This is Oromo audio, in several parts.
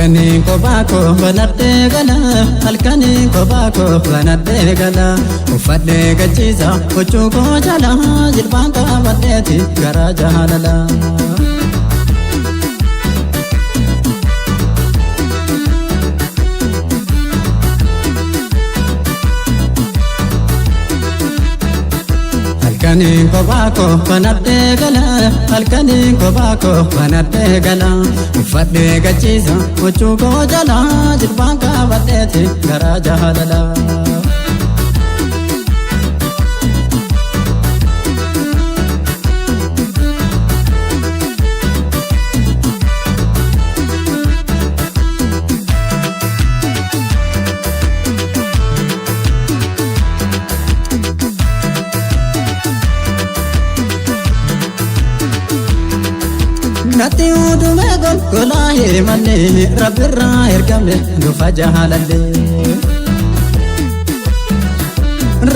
Halkanii kophaakoo banadhee gala, halkanii kophaakoo banadhee gala. Uffadhee gachiisa huccuu koo jala, jilbaan qabadheeti garaa jaalala. Halkanii kophaakoo banadhee gala, halkanii kophaakoo banadhee gala. Uffadhee gachiisa huccuu koo jala, jilbaan qabadheeti garaa jaalala. Natti udume golgolaa himanne rabbirraa ergamne dhufa jaalalle.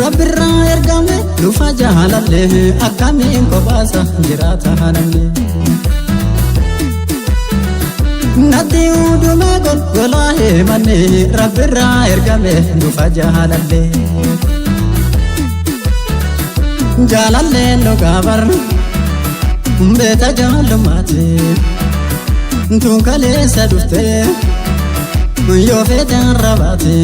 Rabbirraa ergamne dhufa jaalalle akkamiin kophaasa jiraata namni. Natti udume golgolaa himanne rabbirraa ergamne dhufa jaalalle. Jaalalle nu gaabarra. Beeta jaalummaati tunkaleessa dhuftee yoo feetaan rabaati.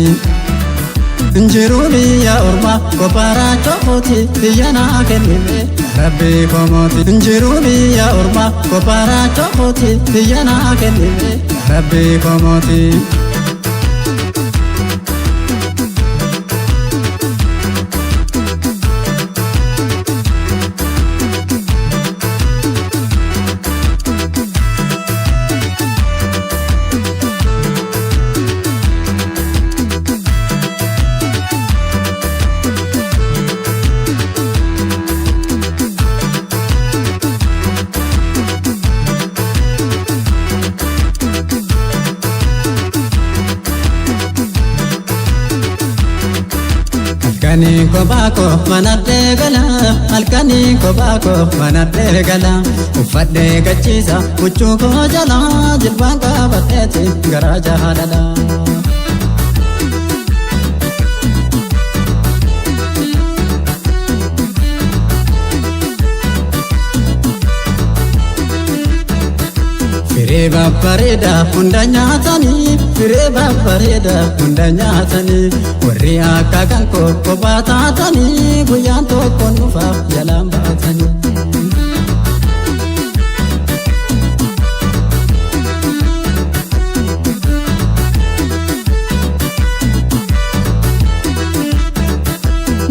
Jiruu biyya ormaa kopharaa cofooti biyya naa kennime rabbii komooti. Jiruu biyya ormaa kopharaa cofooti biyya naa kennime rabbii komooti. Halkanii kophaakoo banadhee gala, halkanii kophaakoo banadhee gala. Uffadhee gachiisa huccuu koo jala, jilbaan qabadheeti garaa jaalala. Firee babbareeda hunda nyaatanii, firee babbareeda hunda nyaatanii. Warri akka kan kophaa taatanii, guyyaan tokko nufaaf jalaan baatanii.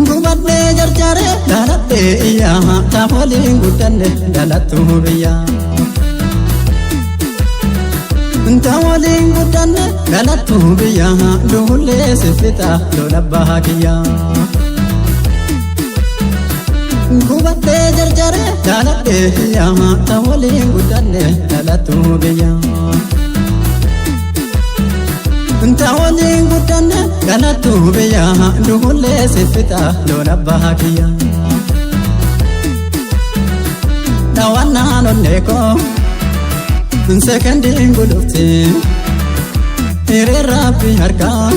Gubadhee jarjaree dhaladhee iyyaa, taafoliin guddanne dhalattuu biyyaa. Tawaliin guddanne dhalattuu biyyaa, duullee siffita lola bahaa kiyyaa. Gubadhee jarjaree dhaladhee iyyaa, tawaliin guddanne dhalattuu biyyaa. Tawaliin guddanne dhalattuu biyyaa, duullee siffita lola bahaa kiyyaa. Dhawannaan onneekoo sekandiin gudufti hiree rabbi harkaa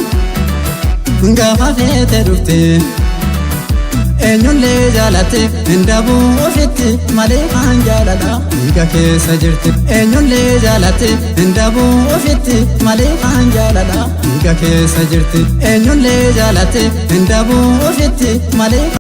gaafa feete dhufti. Eenyullee jaalate hindabuu ofitti malee kaan jaalala dhiiga keessa jirti. Eenyullee jaalate hindabuu ofitti malee kaan jaalala dhiiga keessa jirti. Eenyullee jaalate hindabuu ofitti malee.